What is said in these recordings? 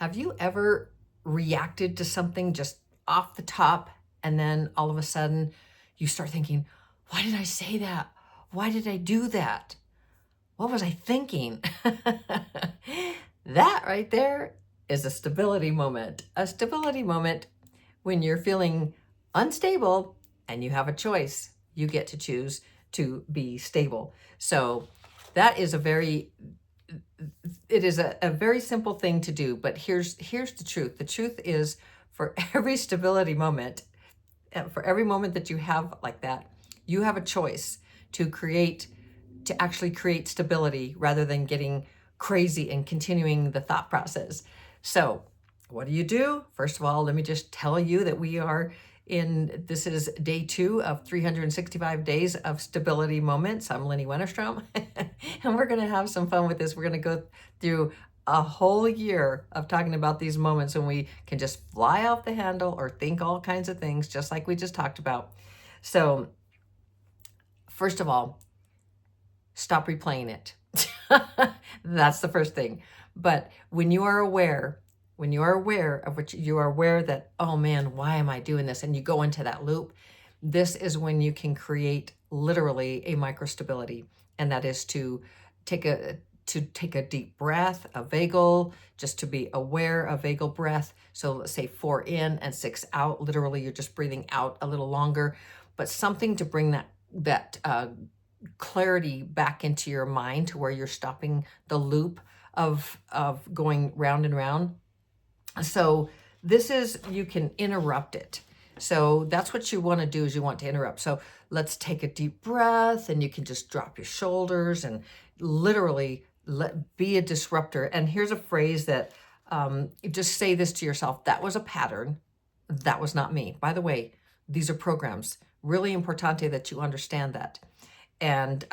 Have you ever reacted to something just off the top and then all of a sudden you start thinking, why did I say that? Why did I do that? What was I thinking? That right there is a stability moment. A stability moment when you're feeling unstable and you have a choice. You get to choose to be stable. So that is a very simple thing to do, but here's the truth. The truth is, for every stability moment, for every moment that you have like that, you have a choice to actually create stability rather than getting crazy and continuing the thought process. So what do? First of all, let me just tell you that this is day 2 of 365 days of stability moments. I'm Lynnie Wennerstrom, and we're going to have some fun with this. We're going to go through a whole year of talking about these moments when we can just fly off the handle or think all kinds of things, just like we just talked about. So first of all, stop replaying it. That's the first thing. But when you are aware of what you are aware that, oh man, why am I doing this? And you go into that loop, this is when you can create literally a microstability. And that is to take a deep breath, a vagal, just to be aware of vagal breath. So let's say 4 in and 6 out. Literally, you're just breathing out a little longer, but something to bring that clarity back into your mind to where you're stopping the loop of going round and round. So you can interrupt it. So that's what you want to do, is you want to interrupt. So let's take a deep breath, and you can just drop your shoulders and literally be a disruptor. And here's a phrase that just say this to yourself: that was a pattern. That was not me. By the way, these are programs. Really importante that you understand that. And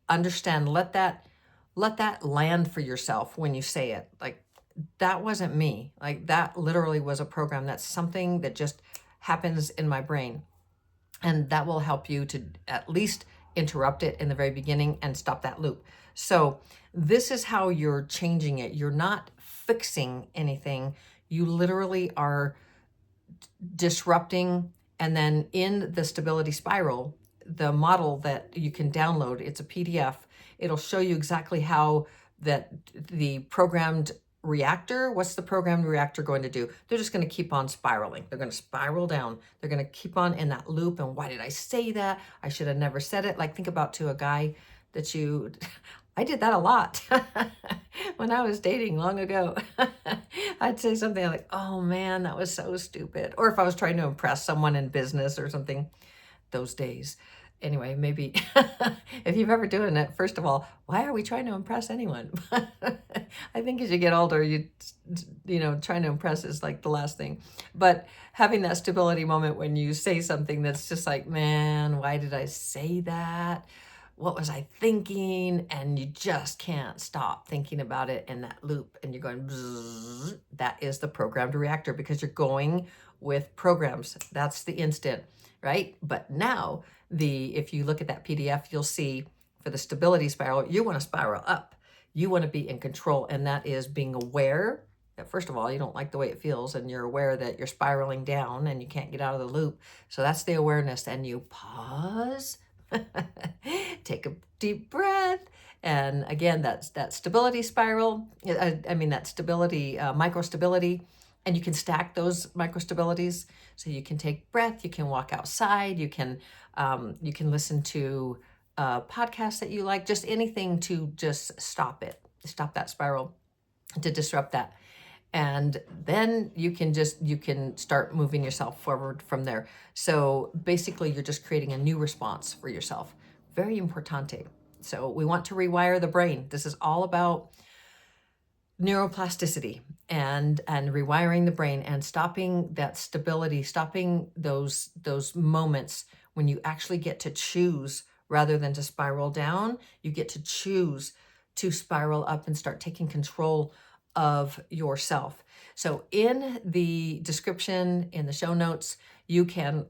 understand, let that land for yourself when you say it. Like, that wasn't me. Like, that literally was a program. That's something that just happens in my brain. And that will help you to at least interrupt it in the very beginning and stop that loop. So this is how you're changing it. You're not fixing anything. You literally are disrupting. And then in the stability spiral, the model that you can download, it's a PDF. It'll show you exactly how the programmed reactor, what's the programmed reactor going to do? They're just going to keep on spiraling. They're going to spiral down. They're going to keep on in that loop. And why did I say that? I should have never said it. Like, think about to a guy that I did that a lot when I was dating long ago. I'd say something like, oh man, that was so stupid. Or if I was trying to impress someone in business or something, those days. Anyway, maybe if you've ever done it, first of all, why are we trying to impress anyone? I think as you get older, trying to impress is like the last thing. But having that stability moment when you say something that's just like, man, why did I say that? What was I thinking? And you just can't stop thinking about it in that loop. And you're going, bzzz. That is the programmed reactor, because you're going with programs. That's the instant, right? But now, if you look at that PDF, you'll see for the stability spiral, you want to spiral up. You want to be in control. And that is being aware that, first of all, you don't like the way it feels, and you're aware that you're spiraling down and you can't get out of the loop. So that's the awareness. And you pause, take a deep breath. And again, that's that stability spiral. That stability, microstability. And you can stack those microstabilities. So you can take breath, you can walk outside, you can listen to podcasts that you like, just anything to just stop that spiral, to disrupt that. And then you can start moving yourself forward from there. So basically, you're just creating a new response for yourself. Very importante. So we want to rewire the brain. This is all about neuroplasticity and rewiring the brain and stopping that stability, stopping those moments when you actually get to choose rather than to spiral down. You get to choose to spiral up and start taking control of yourself. So in the description, in the show notes, you can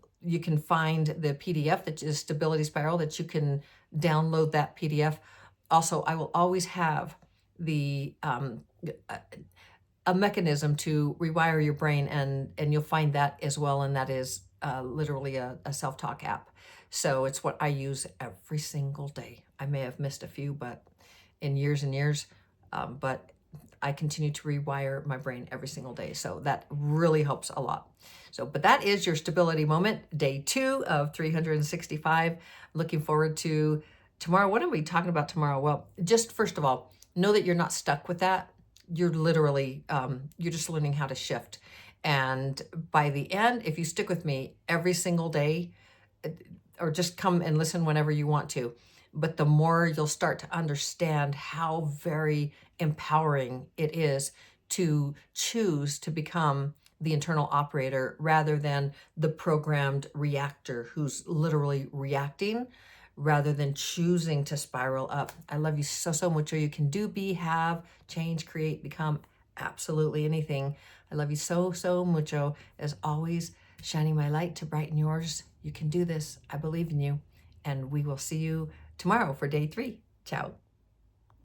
find the PDF that is Stability Spiral, that you can download that PDF. Also, I will always have the a mechanism to rewire your brain, and you'll find that as well, and that is literally a self-talk app. So it's what I use every single day. I may have missed a few, but in years and years, but I continue to rewire my brain every single day. So that really helps a lot. So, but that is your stability moment, day 2 of 365. Looking forward to tomorrow. What are we talking about tomorrow? Well, just first of all, know that you're not stuck with that. You're literally, you're just learning how to shift. And by the end, if you stick with me every single day, or just come and listen whenever you want to, but the more you'll start to understand how very empowering it is to choose to become the internal operator rather than the programmed reactor who's literally reacting rather than choosing to spiral up. I love you so, so much. You can do, be, have, change, create, become absolutely anything. I love you so, so mucho. As always, shining my light to brighten yours. You can do this. I believe in you. And we will see you tomorrow for day 3. Ciao.